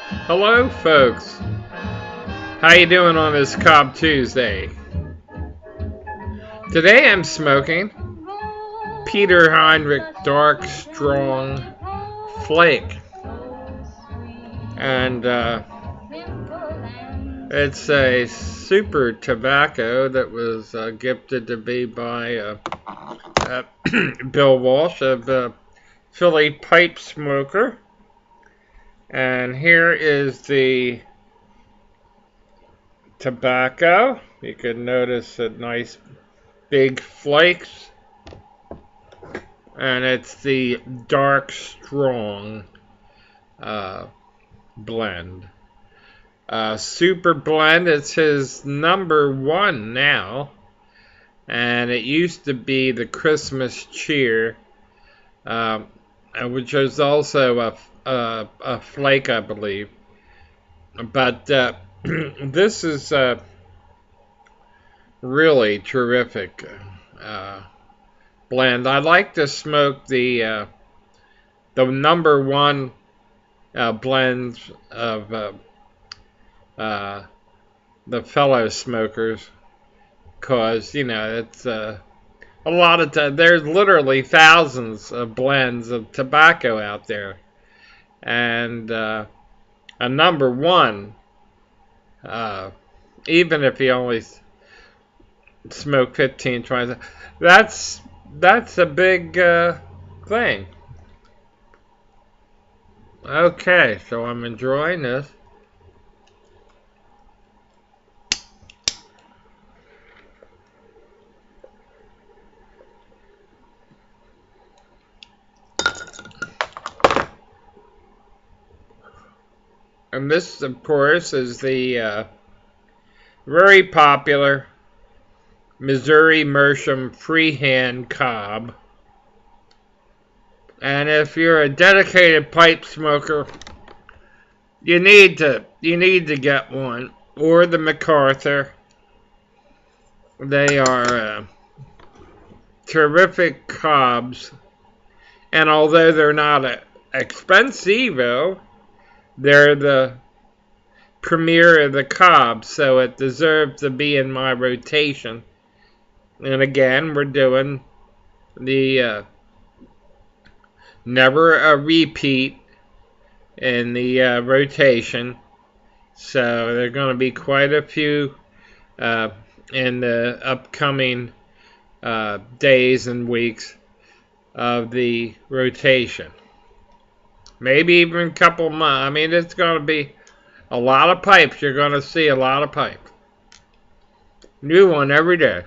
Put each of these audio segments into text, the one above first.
Hello, folks. How you doing on this Cob Tuesday? Today I'm smoking Peter Heinrich Dark Strong Flake, and it's a super tobacco that was gifted to me by Bill Walsh of Philly Pipe Smoker. And here is the tobacco. You can notice the nice big flakes, and it's the Dark Strong blend. Super blend. It's his #1 now, and it used to be the Christmas Cheer, which is also a flake, I believe. But this is really terrific blend. I like to smoke the #1 blends of the fellow smokers, because it's a lot of there's literally thousands of blends of tobacco out there, and a #1, even if you only smoke 15, 20, that's a big thing. Okay, so I'm enjoying this. And this, of course, is the very popular Missouri Meerschaum freehand cob. And if you're a dedicated pipe smoker, you need to get one, or the MacArthur. They are terrific cobs, and although they're not expensive, they're the premier of the cob, so it deserves to be in my rotation. And again, we're doing the never a repeat in the rotation, so there are going to be quite a few in the upcoming days and weeks of the rotation. Maybe even a couple months. I mean, it's going to be a lot of pipes. You're going to see a lot of pipes. New one every day.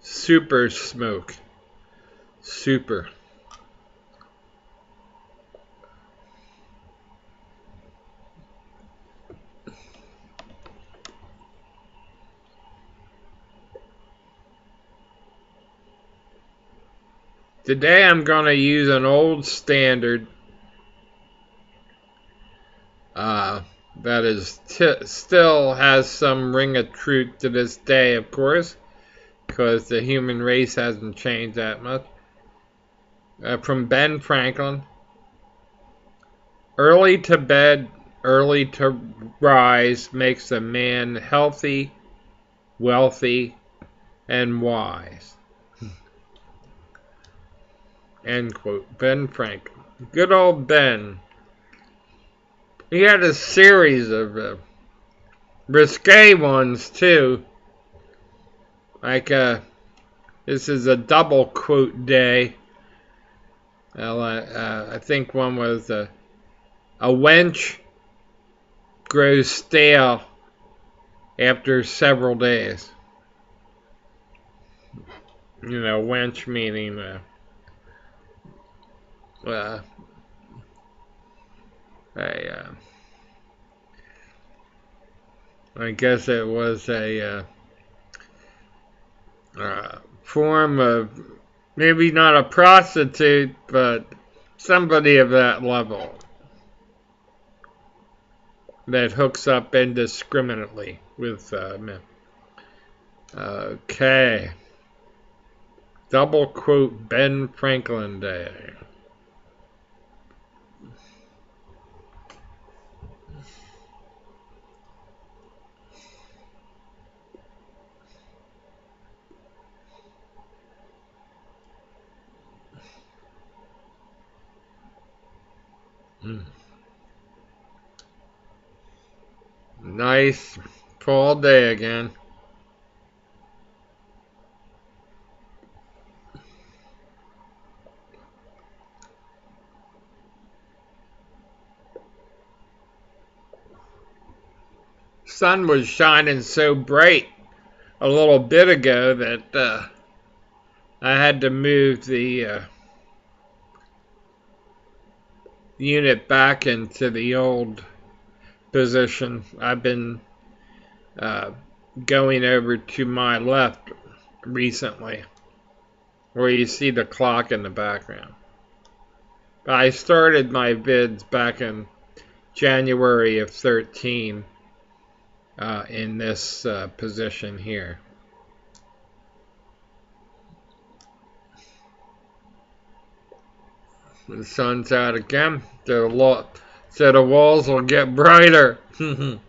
Super smoke. Super. Today I'm going to use an old standard that is still has some ring of truth to this day, of course, because the human race hasn't changed that much. From Ben Franklin. Early to bed, early to rise makes a man healthy, wealthy, and wise. End quote. Ben Franklin. Good old Ben. He had a series of risque ones, too. Like, this is a double quote day. Well, I think one was a wench grows stale after several days. Wench meaning I guess it was a form of Maybe not a prostitute, but somebody of that level that hooks up indiscriminately with men. Okay. Double quote Ben Franklin Day. Nice fall day again. Sun was shining so bright a little bit ago that I had to move the unit back into the old position. I've been going over to my left recently, where you see the clock in the background. But I started my vids back in January of 13 in this position here. The sun's out again, so the walls will get brighter. I'm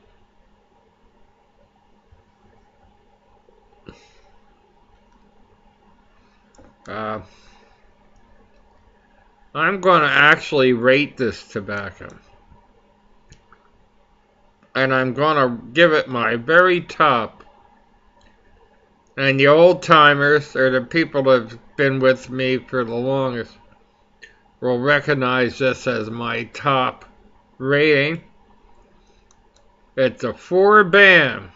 going to actually rate this tobacco. And I'm going to give it my very top. And the old timers, or the people that have been with me for the longest, will recognize this as my top rating. It's a 4 bam.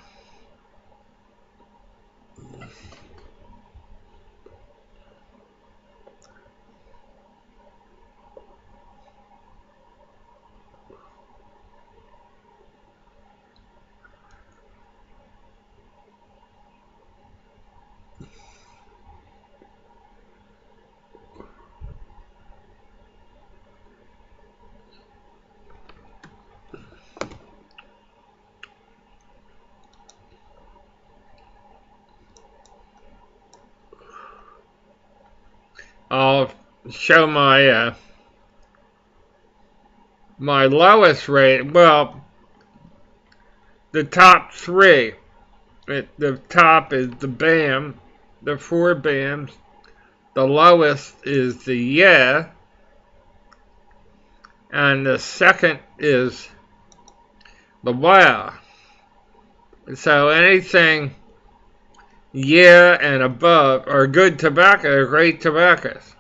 I'll show my my lowest rate. Well, the top 3. The top is the BAM, the 4 BAMs. The lowest is the yeah, and the second is the wow. So anything yeah and above are good tobacco, are great tobaccos.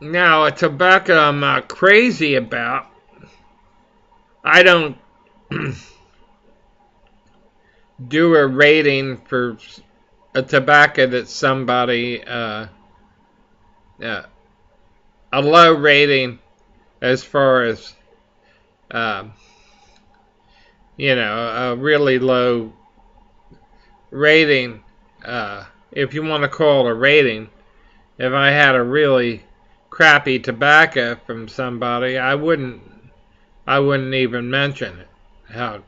Now, a tobacco I'm not crazy about, I don't do a rating for a tobacco that somebody, a low rating as far as, a really low rating, if you want to call it a rating. If I had a really crappy tobacco from somebody, I wouldn't even mention it. How,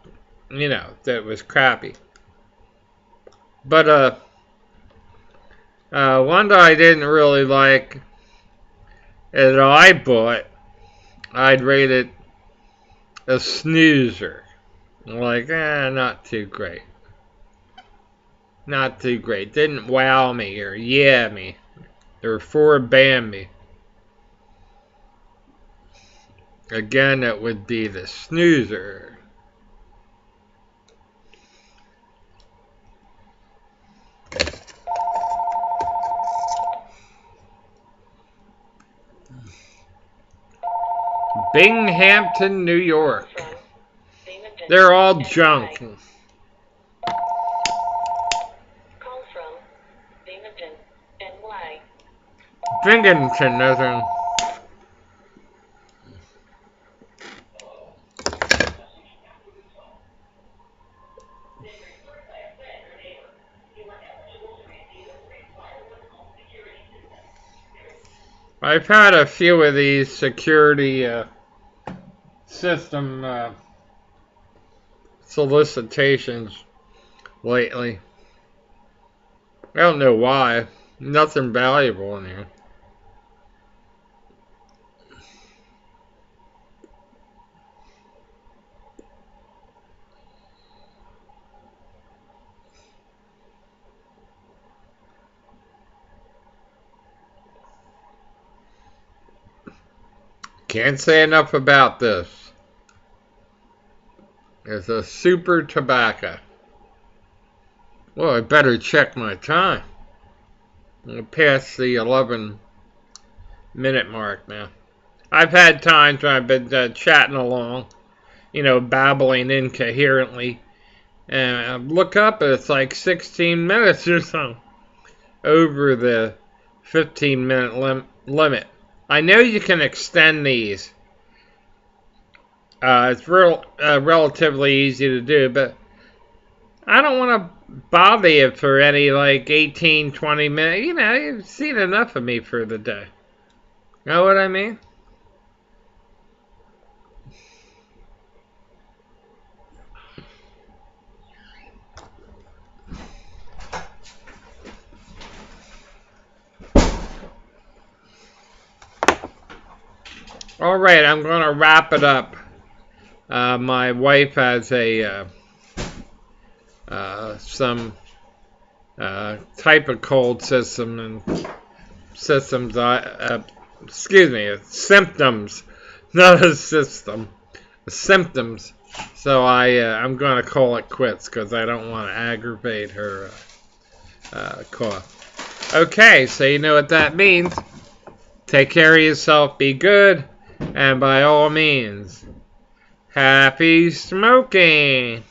that it was crappy. But one that I didn't really like that I bought, I'd rate it a snoozer. Like, not too great. Not too great. Didn't wow me or yeah me or 4 bam me. Again, it would be the snoozer. Binghamton, New York. They're all junk. Fingington doesn't. I've had a few of these security system solicitations lately. I don't know why. Nothing valuable in here. Can't say enough about this. It's a super tobacco. Well, I better check my time. I'm past the 11-minute mark now. I've had times when I've been chatting along, babbling incoherently, and I look up and it's like 16 minutes or so over the 15-minute limit. I know you can extend these. It's relatively easy to do, but I don't want to bother you for any 18, 20 minutes. You've seen enough of me for the day. Know what I mean? All right, I'm going to wrap it up. My wife has some type of cold system and symptoms, not a system, symptoms. So I'm going to call it quits because I don't want to aggravate her cough. Okay, so you know what that means. Take care of yourself, be good, and by all means, happy smoking.